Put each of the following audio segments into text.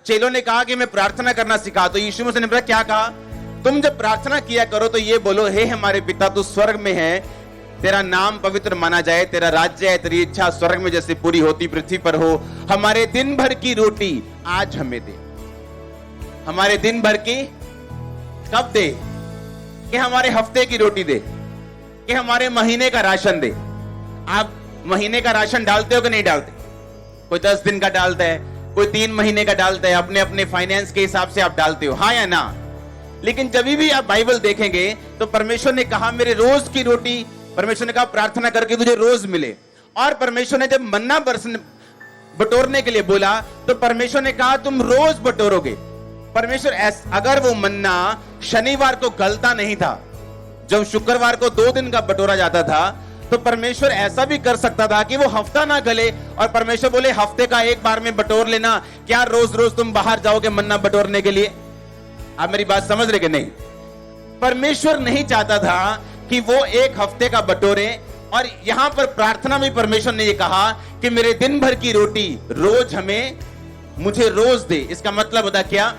चेलों ने कहा कि मैं प्रार्थना करना सिखा। तो यीशु मसीह ने बोला क्या कहा? तुम जब प्रार्थना किया करो तो ये बोलो, हे हमारे पिता तू स्वर्ग में है, तेरा नाम पवित्र माना जाए, तेरा राज्य है, तेरी इच्छा स्वर्ग में जैसे पूरी होती पृथ्वी पर हो। हमारे दिन भर की रोटी आज हमें दे। हमारे दिन भर की कब दे? कि हमारे हफ्ते की रोटी दे, कि हमारे महीने का राशन दे। आप महीने का राशन डालते हो कि नहीं डालते? कोई 10 दिन का डालता है, कोई 3 महीने का डालता है, अपने अपने फाइनेंस के हिसाब से आप डालते हो, हाँ या ना? लेकिन जब भी आप बाइबल देखेंगे तो परमेश्वर ने कहा मेरे रोज की रोटी, परमेश्वर ने कहा प्रार्थना करके तुझे रोज मिले। और परमेश्वर ने जब मन्ना बटोरने के लिए बोला तो परमेश्वर ने कहा तुम रोज बटोरोगे। परमेश्वर अगर वो मन्ना शनिवार को गलता नहीं था, जब शुक्रवार को 2 दिन का बटोरा जाता था, तो परमेश्वर ऐसा भी कर सकता था कि वो हफ्ता ना गले और परमेश्वर बोले हफ्ते का एक बार में बटोर लेना। क्या रोज रोज तुम बाहर जाओगे मन्ना बटोरने के लिए? आप मेरी बात समझ रहे कि नहीं? परमेश्वर नहीं चाहता था कि वो एक हफ्ते का बटोरे। और यहां पर प्रार्थना में परमेश्वर ने ये कहा कि मेरे दिन भर की रोटी रोज मुझे रोज दे। इसका मतलब होता क्या?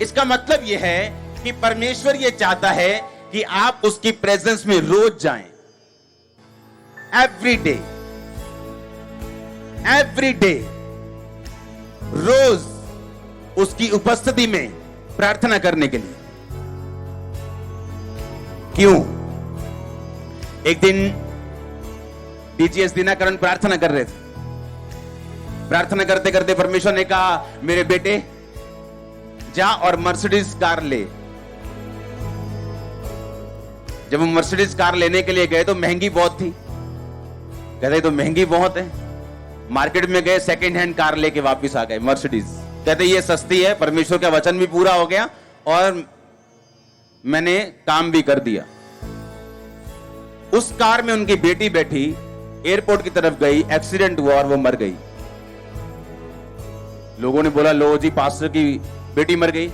इसका मतलब यह है कि परमेश्वर ये चाहता है कि आप उसकी प्रेजेंस में रोज जाएं, एवरी डे, रोज उसकी उपस्थिति में प्रार्थना करने के लिए। क्यों? एक दिन डीजीएस दिनाकरण प्रार्थना कर रहे थे। प्रार्थना करते करते परमेश्वर ने कहा मेरे बेटे जा और मर्सिडीज कार ले। जब वो मर्सिडीज कार लेने के लिए गए तो महंगी बहुत थी। कहते तो महंगी बहुत है। मार्केट में गए, सेकंड हैंड कार लेके वापस आ गए मर्सिडीज। कहते ये सस्ती है, परमेश्वर का वचन भी पूरा हो गया और मैंने काम भी कर दिया। उस कार में उनकी बेटी बैठी, एयरपोर्ट की तरफ गई, एक्सीडेंट हुआ और वो मर गई। लोगों ने बोला लो जी पास्टर की बेटी मर गई।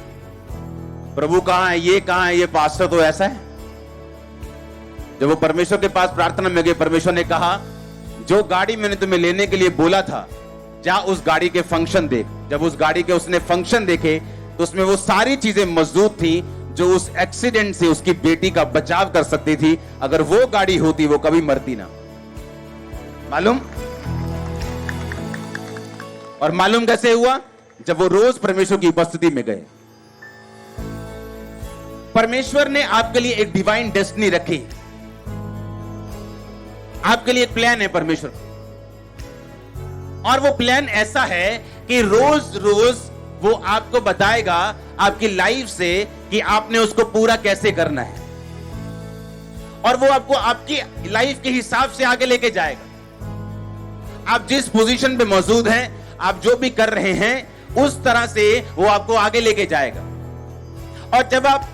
प्रभु कहां है? ये कहां है? ये पास्टर तो ऐसा है। जब वो परमेश्वर के पास प्रार्थना में गए, परमेश्वर ने कहा जो गाड़ी मैंने तुम्हें लेने के लिए बोला था, जा उस गाड़ी के फंक्शन देख। जब उस गाड़ी के उसने फंक्शन देखे तो उसमें वो सारी चीजें मौजूद थी जो उस एक्सीडेंट से उसकी बेटी का बचाव कर सकती थी। अगर वो गाड़ी होती वो कभी मरती ना। मालूम? और मालूम कैसे हुआ? जब वो रोज परमेश्वर की उपस्थिति में गए। परमेश्वर ने आपके लिए एक डिवाइन डेस्टिनी रखी। आपके लिए एक प्लान है परमेश्वर, और वो प्लान ऐसा है कि रोज रोज वो आपको बताएगा आपकी लाइफ से कि आपने उसको पूरा कैसे करना है, और वो आपको आपकी लाइफ के हिसाब से आगे लेके जाएगा। आप जिस पोजीशन पे मौजूद हैं, आप जो भी कर रहे हैं, उस तरह से वो आपको आगे लेके जाएगा। और जब आप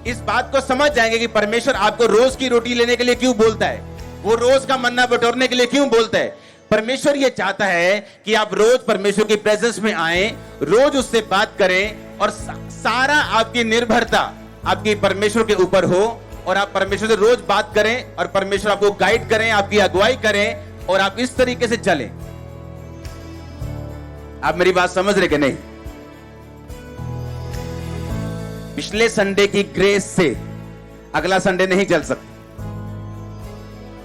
इस बात को समझ जाएंगे कि परमेश्वर आपको रोज की रोटी लेने के लिए क्यों बोलता है, वो रोज का मन्ना बटोरने के लिए क्यों बोलता है, परमेश्वर ये चाहता है कि आप रोज परमेश्वर की प्रेजेंस में आए, रोज उससे बात करें और सारा आपकी निर्भरता आपकी परमेश्वर के ऊपर हो, और आप परमेश्वर से रोज बात करें और परमेश्वर आपको गाइड करें, आपकी अगुवाई करें और आप इस तरीके से चलें। आप मेरी बात समझ रहे कि नहीं? पिछले संडे की ग्रेस से अगला संडे नहीं चल सकता।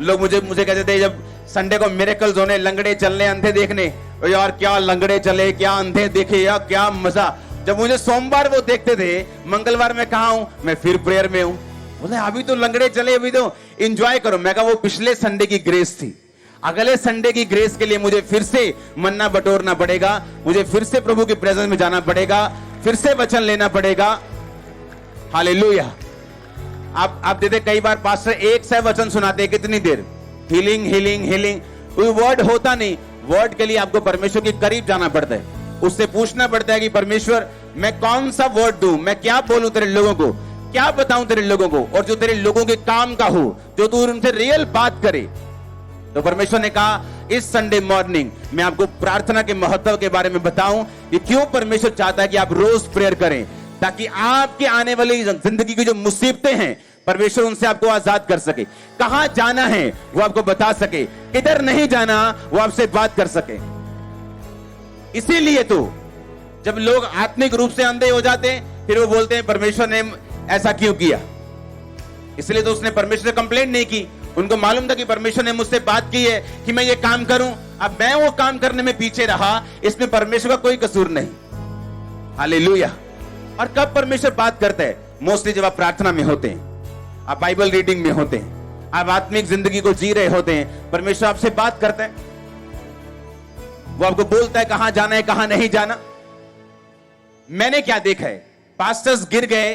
लोग मुझे कहते थे जब संडे को मिरेकल्स होने, लंगड़े चलने, अंधे देखने, और यार क्या लंगड़े चले, क्या अंधे देखे, यार क्या मजा। जब मुझे सोमवार वो देखते थे, मंगलवार में कहा हूं, मैं फिर प्रेयर में हूं। बोले अभी तो लंगड़े चले, अभी तो एंजॉय करो। मैं कहा वो पिछले संडे की ग्रेस थी। अगले संडे की ग्रेस के लिए मुझे फिर से मन्ना बटोरना पड़ेगा, मुझे फिर से प्रभु की प्रेजेंस में जाना पड़ेगा, फिर से वचन लेना पड़ेगा। हालेलुया। आप देते कई बार पास्टर एक से वचन सुनाते, कितनी देर? हीलिंग हीलिंग हीलिंग, कोई वर्ड होता नहीं। वर्ड के लिए आपको परमेश्वर के करीब जाना पड़ता है, उससे पूछना पड़ता है कि परमेश्वर मैं कौन सा वर्ड दूं, मैं क्या बोलूं तेरे लोगों को, क्या बताऊं तेरे लोगों को, और जो तेरे लोगों के काम का हो, जो तू उनसे रियल बात करे। तो परमेश्वर ने कहा इस संडे मॉर्निंग मैं आपको प्रार्थना के महत्व के बारे में बताऊं कि क्यों परमेश्वर चाहता है कि आप रोज प्रेयर करें, ताकि आपके आने वाली जिंदगी की जो मुसीबतें हैं परमेश्वर उनसे आपको आजाद कर सके। कहां जाना है वो आपको बता सके, किधर नहीं जाना वो आपसे बात कर सके। इसीलिए तो जब लोग आत्मिक रूप से अंधे हो जाते हैं फिर वो बोलते हैं परमेश्वर ने ऐसा क्यों किया। इसलिए तो उसने परमेश्वर से कंप्लेंट नहीं की, उनको मालूम था कि परमेश्वर ने मुझसे बात की है कि मैं ये काम करूं, अब मैं वो काम करने में पीछे रहा, इसमें परमेश्वर का कोई कसूर नहीं। हालेलुया। और कब परमेश्वर बात करता है? मोस्टली जब आप प्रार्थना में होते हैं, आप बाइबल रीडिंग में होते हैं, आप आत्मिक जिंदगी को जी रहे होते हैं, परमेश्वर आपसे बात करता है। वो आपको बोलता है कहां जाना है कहां नहीं जाना। मैंने क्या देखा है, पास्टर्स गिर गए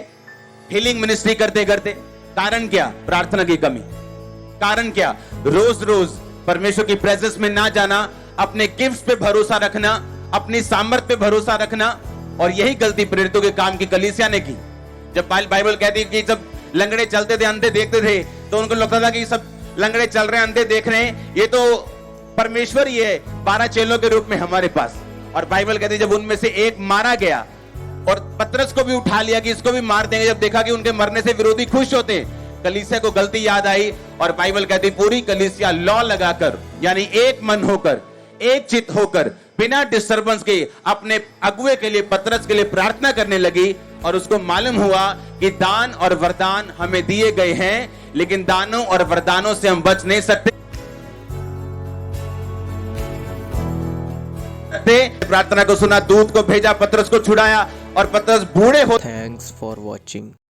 हीलिंग मिनिस्ट्री करते करते। कारण क्या? प्रार्थना की कमी। कारण क्या? रोज रोज परमेश्वर की प्रेजेंस में ना जाना, अपने गिफ्ट्स पे भरोसा रखना, अपनी सामर्थ पे भरोसा रखना। और यही गलती प्रेरितों के काम की कलीसिया ने की। जब बाइबल कहती है कि जब लंगड़े चलते थे, अंधे देखते थे, तो उनको लगता था कि सब लंगड़े चल रहे हैं, अंधे देख रहे हैं, ये तो परमेश्वर ही है 12 चेलों के रूप में हमारे पास। और बाइबल कहती है जब उनमें से एक मारा गया और पतरस को भी उठा लिया कि इसको भी मार देंगे, जब देखा कि उनके मरने से विरोधी खुश होते हैं, कलीसिया को गलती याद आई और बाइबल कहती पूरी कलीसिया लॉ लगाकर, यानी एक मन होकर, एक चित होकर, बिना डिस्टर्बेंस के अपने अगुए के लिए, पतरस के लिए प्रार्थना करने लगी। और उसको मालूम हुआ कि दान और वरदान हमें दिए गए हैं, लेकिन दानों और वरदानों से हम बच नहीं सकते। प्रार्थना को सुना, दूत को भेजा, पतरस को छुड़ाया और पतरस बूढ़े हो। Thanks for watching.